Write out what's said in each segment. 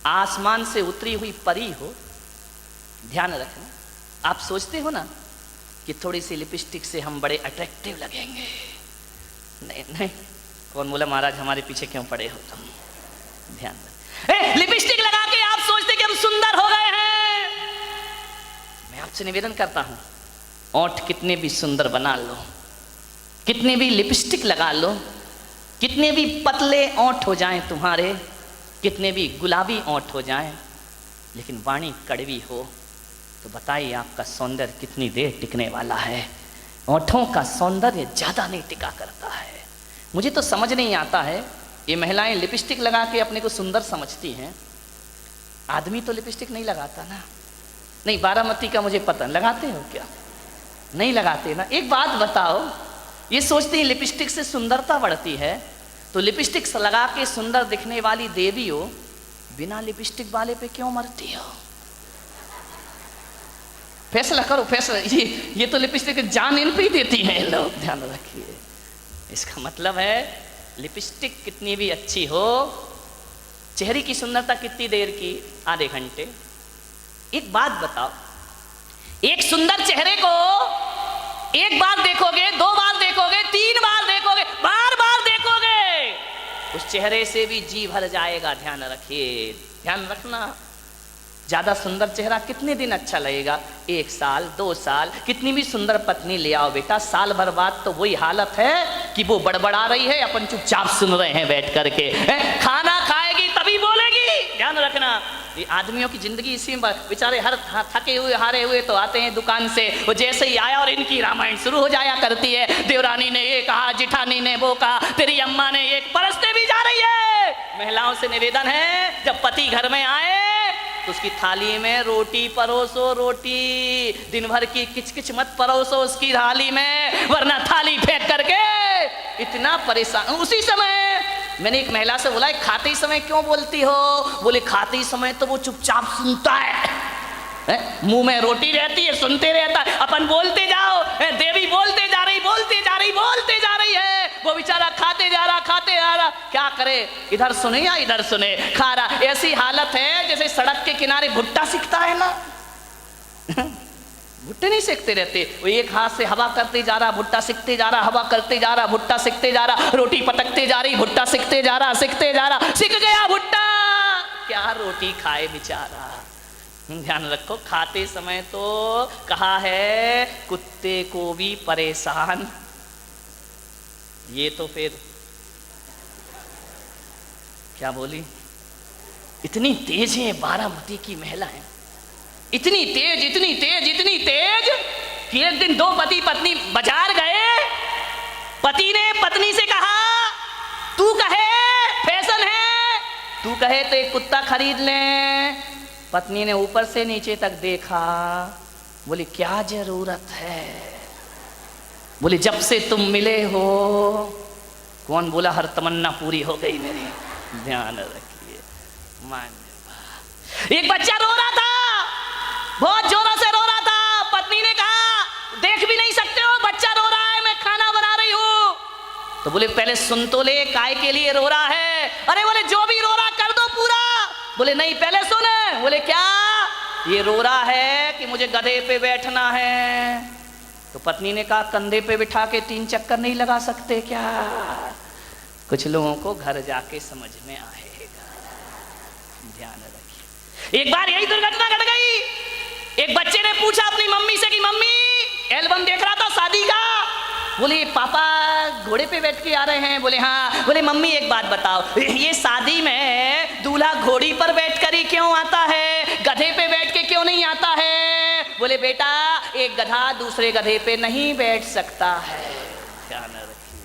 आसमान से उतरी हुई परी हो। ध्यान रखना, आप सोचते हो ना कि थोड़ी सी लिपस्टिक से हम बड़े अट्रैक्टिव लगेंगे। नहीं नहीं, कौन बोला महाराज हमारे पीछे क्यों पड़े हो तुम? ध्यान रख, लिपस्टिक लगा के आप सोचते कि हम सुंदर हो गए हैं। मैं आपसे निवेदन करता हूं, ओंठ कितने भी सुंदर बना लो, कितने भी लिपस्टिक लगा लो, कितने भी पतले ओंठ हो जाएं तुम्हारे, कितने भी गुलाबी ओंठ हो जाएं, लेकिन वाणी कड़वी हो तो बताइए आपका सौंदर्य कितनी देर टिकने वाला है? ओंठों का सौंदर्य ज्यादा नहीं टिका करता है। मुझे तो समझ नहीं आता है, ये महिलाएं लिपस्टिक लगा के अपने को सुंदर समझती हैं, आदमी तो लिपस्टिक नहीं लगाता ना। नहीं, बारामती का मुझे पता, लगाते हो क्या? नहीं लगाते ना। एक बात बताओ, ये सोचती है लिपस्टिक से सुंदरता बढ़ती है, तो लिपस्टिक लगा के सुंदर दिखने वाली देवी हो, बिना लिपस्टिक वाले पे क्यों मरती हो? फैसला करो, फैसला। ये तो लिपस्टिक जान इन पे ही देती है लोग, ध्यान रखिए। इसका मतलब है लिपस्टिक कितनी भी अच्छी हो, चेहरे की सुंदरता कितनी देर की? आधे घंटे। एक बात बताओ, एक सुंदर चेहरे को एक बार देखोगे, दो बार देखोगे, तीन बार देखोगे, बार बार देखोगे, उस चेहरे से भी जी भर जाएगा। ध्यान रखिए, ध्यान रखना। ज्यादा सुंदर चेहरा कितने दिन अच्छा लगेगा? 1 साल, 2 साल। कितनी भी सुंदर पत्नी ले आओ बेटा, साल भर बाद तो वही हालत है कि वो बड़बड़ा रही है, अपन चुपचाप सुन रहे हैं बैठ करके। खाना खाएगी तभी बोलेगी। ध्यान रखना, ये आदमियों की जिंदगी इसी में। बेचारे हर थके हुए हारे हुए तो आते हैं दुकान से, वो जैसे ही आया और इनकी रामायण शुरू हो जाया करती है। देवरानी ने ये कहा, जिठानी ने वो कहा, तेरी अम्मा ने एक परसते भी जा रही है। महिलाओं से निवेदन है, जब पति घर में आए तो उसकी थाली में रोटी परोसो, रोटी। दिन भर की किचकिच मत परोसो उसकी थाली में, वरना थाली फेंक करके इतना परेशान। उसी समय मैंने एक महिला से बोला, खाते समय क्यों बोलती हो? बोले खाते समय तो वो चुपचाप सुनता है, मुंह में रोटी रहती है, सुनते रहता है, अपन बोलते जाओ, देवी बोलते जा रही, बोलते जा रही, बोलते जा रही है, वो बेचारा खाते जा रहा, खाते जा रहा। क्या करे, इधर सुने या इधर सुने, खा रहा। ऐसी हालत है जैसे सड़क के किनारे भुट्टा सिकता है ना, भुट्टे नहीं सेकते रहते, वो एक हाथ से हवा करते जा रहा, भुट्टा सिकते जा रहा, हवा करते जा रहा, भुट्टा सिकते जा रहा, रोटी पटकते जा रही, भुट्टा सिकते जा रहा, सिकते जा रहा, सिक गया भुट्टा। क्या रोटी खाए बेचारा। ध्यान रखो, खाते समय तो कहा है कुत्ते को भी परेशान। ये तो फिर क्या बोली, इतनी तेज है बारामती की महिलाएं, इतनी तेज, इतनी तेज, इतनी तेज कि एक दिन 2 पति पत्नी बाजार गए। पति ने पत्नी से कहा, तू कहे फैशन है, तू कहे तो एक कुत्ता खरीद लें। पत्नी ने ऊपर से नीचे तक देखा, बोली क्या जरूरत है? बोली जब से तुम मिले हो। कौन बोला हर तमन्ना पूरी हो गई मेरी? ध्यान रखिए। एक बच्चा रो रहा था, बहुत जोरों से रो रहा था। पत्नी ने कहा, देख भी नहीं सकते हो, बच्चा रो रहा है, मैं खाना बना रही हूं। तो बोले पहले सुन तो ले, काय के लिए रो रहा है? अरे बोले जो भी रो रहा कर दो पूरा। बोले नहीं पहले सुन। बोले क्या? ये रो रहा है कि मुझे गधे पे बैठना है। तो पत्नी ने कहा, कंधे पे बिठा के 3 चक्कर नहीं लगा सकते क्या? कुछ लोगों को घर जाके समझ में आएगा। ध्यान रखिए। एक बार यही दुर्घटना घट गई। एक बच्चे ने पूछा अपनी मम्मी से कि मम्मी, एल्बम देख रहा था शादी का। बोले पापा घोड़े पे बैठ के आ रहे हैं। बोले हाँ। बोले मम्मी एक बात बताओ, ये शादी में दूल्हा घोड़ी पर बैठ कर ही क्यों आता है, गधे पे बैठ के क्यों नहीं आता है? बोले बेटा, एक गधा दूसरे गधे पे नहीं बैठ सकता है। ध्यान रखिए।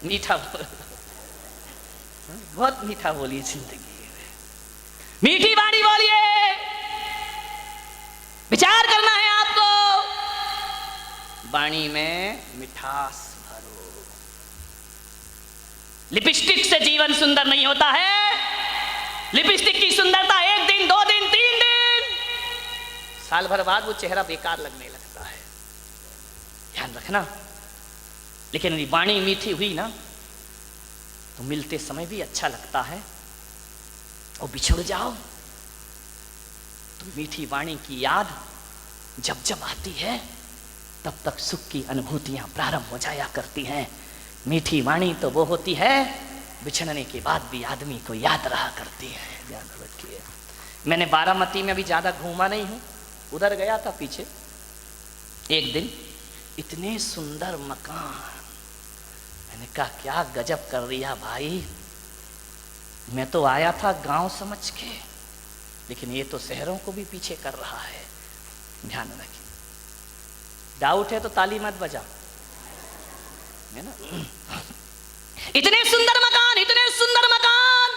मीठा बहुत मीठा बोलिए जिंदगी में, मीठी वाणी बोलिए। विचार करना है आपको, वाणी में मिठास भरो। लिपस्टिक से जीवन सुंदर नहीं होता है। लिपस्टिक की सुंदरता 1 दिन, 2 दिन, 3 दिन, साल भर बाद वो चेहरा बेकार लगने लगता है। ध्यान रखना। लेकिन वाणी मीठी हुई ना, तो मिलते समय भी अच्छा लगता है, और बिछुड़ जाओ तो मीठी वाणी की याद जब जब आती है तब तक सुख की अनुभूतियां प्रारंभ हो जाया करती हैं। मीठी वाणी तो वो होती है बिछड़ने के बाद भी आदमी को याद रहा करती है। ध्यान रखिए। मैंने बारामती में अभी ज़्यादा घूमा नहीं हूँ, उधर गया था पीछे एक दिन, इतने सुंदर मकान, मैंने कहा क्या गजब कर दिया भाई। मैं तो आया था गांव समझ के, लेकिन ये तो शहरों को भी पीछे कर रहा है। ध्यान रखिए। डाउट है तो ताली मत बजा, है ना। इतने सुंदर मकान, इतने सुंदर मकान,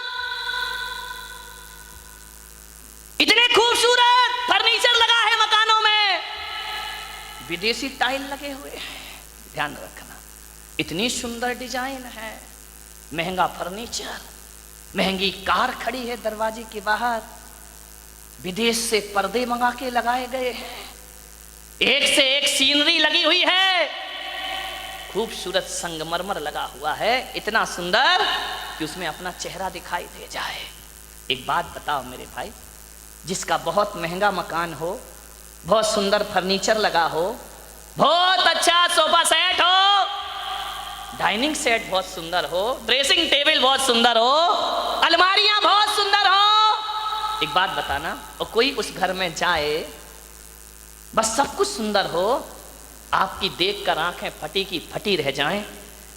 इतने खूबसूरत फर्नीचर लगा है मकानों में, विदेशी टाइल लगे हुए हैं। ध्यान रखना, इतनी सुंदर डिजाइन है, महंगा फर्नीचर, महंगी कार खड़ी है दरवाजे के बाहर, विदेश से पर्दे मंगा के लगाए गए हैं, एक से एक सीनरी लगी हुई है, खूबसूरत संगमरमर लगा हुआ है, इतना सुंदर कि उसमें अपना चेहरा दिखाई दे जाए। एक बात बताओ मेरे भाई, जिसका बहुत महंगा मकान हो, बहुत सुंदर फर्नीचर लगा हो, बहुत अच्छा सोफा सेट हो, डाइनिंग सेट बहुत सुंदर हो, ड्रेसिंग टेबल बहुत सुंदर हो, अलमारियां बहुत सुंदर हो, एक बात बताना, और कोई उस घर में जाए, बस सब कुछ सुंदर हो, आपकी देखकर आंखें फटी की फटी रह जाएं,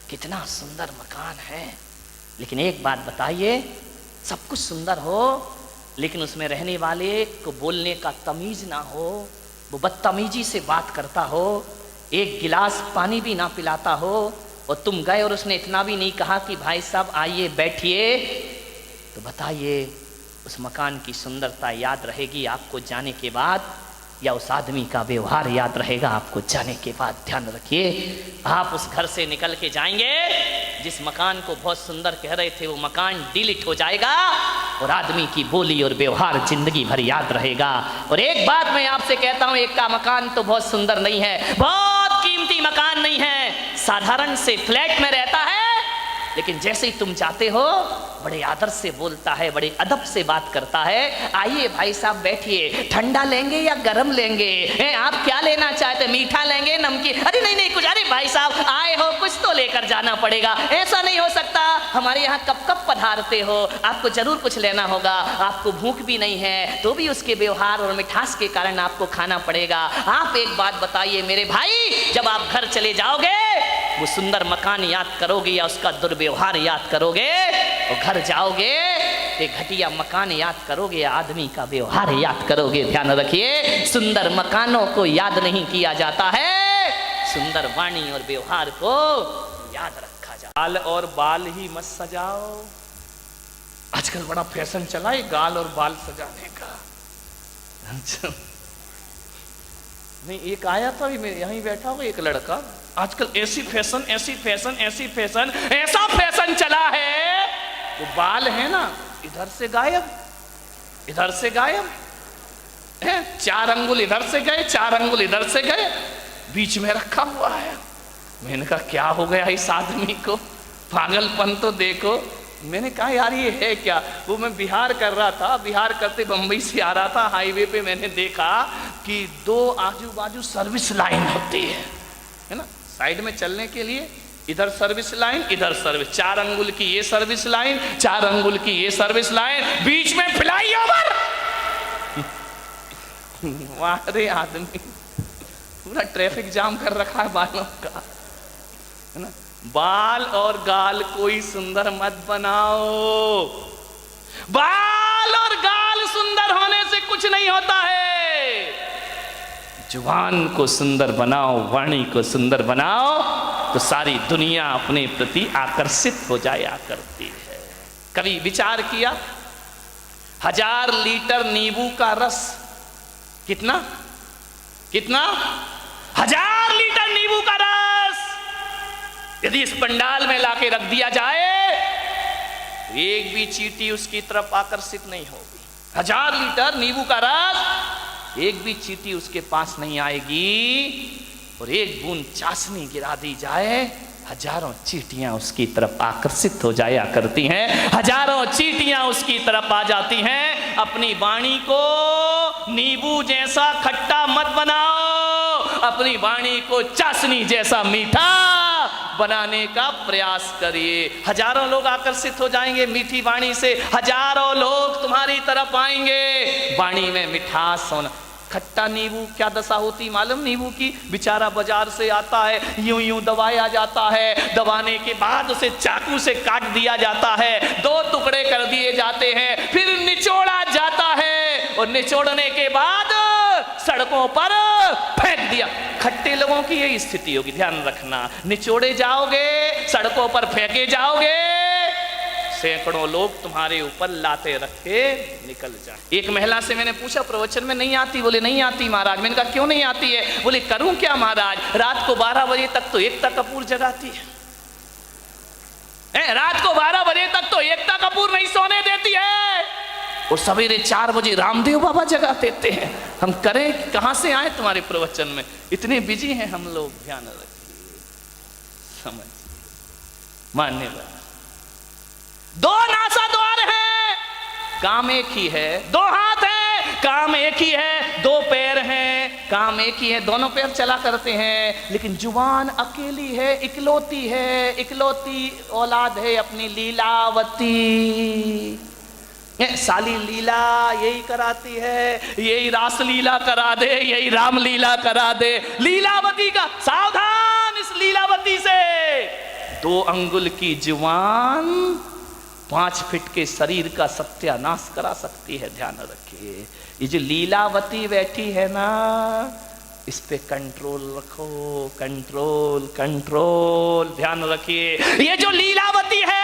कितना सुंदर मकान है, लेकिन एक बात बताइए, सब कुछ सुंदर हो लेकिन उसमें रहने वाले को बोलने का तमीज ना हो, वो बदतमीजी से बात करता हो, एक गिलास पानी भी ना पिलाता हो, और तुम गए और उसने इतना भी नहीं कहा कि भाई साहब आइए बैठिए, तो बताइए उस मकान की सुंदरता याद रहेगी आपको जाने के बाद, या उस आदमी का व्यवहार याद रहेगा आपको जाने के बाद। ध्यान रखिए, आप उस घर से निकल के जाएंगे, जिस मकान को बहुत सुंदर कह रहे थे वो मकान डिलीट हो जाएगा, और आदमी की बोली और व्यवहार जिंदगी भर याद रहेगा। और एक बात मैं आपसे कहता हूं, एक का मकान तो बहुत सुंदर नहीं है, बहुत कीमती मकान नहीं है, साधारण से फ्लैट में रहता है, लेकिन जैसे ही तुम जाते हो बड़े आदर से बोलता है, बड़े अदब से बात करता है, आइए भाई साहब बैठिए, ठंडा लेंगे या गरम लेंगे, आप क्या लेना चाहते, मीठा लेंगे नमकीन, अरे नहीं नहीं कुछ, अरे भाई साहब आए हो कुछ तो लेकर जाना पड़ेगा, ऐसा नहीं हो सकता, हमारे यहाँ कब कब पधारते हो, आपको जरूर कुछ लेना होगा, आपको भूख भी नहीं है तो भी उसके व्यवहार और मिठास के कारण आपको खाना पड़ेगा। आप एक बात बताइए मेरे भाई, जब आप घर चले जाओगे वो सुंदर मकान याद करोगे या उसका दुर्व्यवहार याद करोगे, और घर जाओगे एक घटिया मकान याद करोगे या आदमी का व्यवहार याद करोगे। ध्यान रखिए, सुंदर मकानों को याद नहीं किया जाता है, सुंदर वाणी और व्यवहार को याद रखा जाता है। गाल और बाल ही मत सजाओ, आजकल बड़ा फैशन चला है गाल और बाल सजाने का। अच्छा नहीं, एक आया था मैं यहीं बैठा हुआ एक लड़का, आजकल ऐसी फैशन ऐसी फैशन ऐसी फैशन, ऐसा फैशन चला है, वो बाल है ना इधर से गायब, इधर से गायब है, 4 अंगुल इधर से गए 4 अंगुल इधर से गए, बीच में रखा हुआ है। मैंने कहा क्या हो गया इस आदमी को, पागलपन तो देखो। मैंने कहा यार ये है क्या, वो मैं बिहार कर रहा था, बिहार करते बम्बई से आ रहा था, हाईवे पे मैंने देखा कि 2 आजू बाजू सर्विस लाइन होती है ना, साइड में चलने के लिए, इधर सर्विस लाइन इधर सर्विस, 4 अंगुल की ये सर्विस लाइन 4 अंगुल की ये सर्विस लाइन, बीच में फ्लाईओवर। वाह आदमी पूरा ट्रैफिक जाम कर रखा है बालों का, है ना। बाल और गाल कोई सुंदर मत बनाओ, बाल और गाल सुंदर होने से कुछ नहीं होता है, जुबान को सुंदर बनाओ, वाणी को सुंदर बनाओ, तो सारी दुनिया अपने प्रति आकर्षित हो जाया करती है। कभी विचार किया, 1000 लीटर नींबू का रस कितना कितना 1000 लीटर नींबू का रस यदि इस पंडाल में लाके रख दिया जाए तो एक भी चींटी उसकी तरफ आकर्षित नहीं होगी। 1000 लीटर नींबू का रस, एक भी चींटी उसके पास नहीं आएगी, और एक बूंद चाशनी गिरा दी जाए, हजारों चींटियां उसकी तरफ आकर्षित हो जाया करती हैं, हजारों चींटियां उसकी तरफ आ जाती हैं। अपनी वाणी को नींबू जैसा खट्टा मत बनाओ, अपनी वाणी को चाशनी जैसा मीठा बनाने का प्रयास करिए। हजारों लोग आकर्षित हो जाएंगे मीठी वाणी से, हजारों लोग तुम्हारी तरफ आएंगे। वाणी में मिठास होना। खट्टा नींबू क्या दशा होती मालूम नींबू की? बेचारा बाजार से आता है, यूं यूं दबाया जाता है, दबाने के बाद उसे चाकू से काट दिया जाता है, 2 टुकड़े कर दिए जाते हैं, फिर निचोड़ा जाता है और निचोड़ने के बाद सड़कों पर फेंक दिया। खट्टे लोगों की यही स्थिति होगी, ध्यान रखना। निचोड़े जाओगे, सड़कों पर फेंके जाओगे, सैकड़ों लोग तुम्हारे ऊपर लाते रख के निकल जाए। एक महिला से मैंने पूछा प्रवचन में नहीं आती? बोले नहीं आती महाराज। मैंने कहा क्यों नहीं आती है? बोले करूं क्या महाराज, रात को 12 बजे तक तो एकता कपूर जगाती है, रात को 12 बजे तक तो एकता कपूर नहीं सोने देती है, और सवेरे 4 बजे रामदेव बाबा जगा देते हैं। हम करें कहां से आए तुम्हारे प्रवचन में? इतने बिजी हैं हम लोग। ध्यान रखिए, समझिए, मान्यवर। 2 नासा द्वार है, काम एक ही है। 2 हाथ है, काम एक ही है। 2 पैर हैं, काम एक ही है, दोनों पैर चला करते हैं। लेकिन जुबान अकेली है, इकलौती है, इकलौती औलाद है अपनी लीलावती। साली लीला यही कराती है, यही रास लीला करा दे, यही राम लीला करा दे। लीलावती का सावधान, इस लीलावती से। 2 अंगुल की जुबान 5 फीट के शरीर का सत्यानाश करा सकती है। ध्यान रखिए, ये जो लीलावती बैठी है ना, इस पे कंट्रोल रखो, कंट्रोल कंट्रोल। ध्यान रखिए, ये जो लीलावती है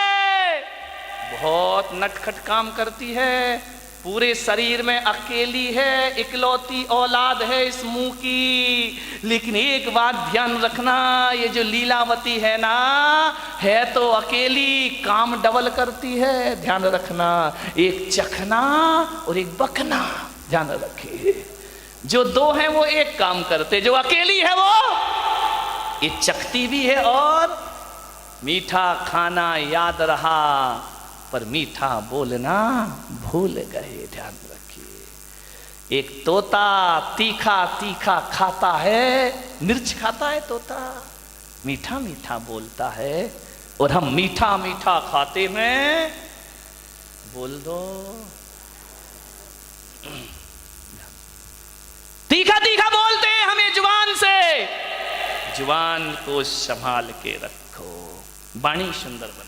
बहुत नटखट काम करती है, पूरे शरीर में अकेली है, इकलौती औलाद है इस मुंह की। लेकिन एक बात ध्यान रखना, ये जो लीलावती है ना, है तो अकेली, काम डबल करती है। ध्यान रखना, एक चखना और एक बकना। ध्यान रखिए, जो 2 हैं वो एक काम करते, जो अकेली है वो ये चखती भी है और मीठा खाना याद रहा पर मीठा बोलना भूल गए। ध्यान रखिए, एक तोता तीखा तीखा खाता है, मिर्च खाता है तोता, मीठा मीठा बोलता है, और हम मीठा मीठा खाते हैं। बोल दो, तीखा तीखा बोलते हैं हमें जुबान से। जुबान को संभाल के रखो, वाणी सुंदर बने।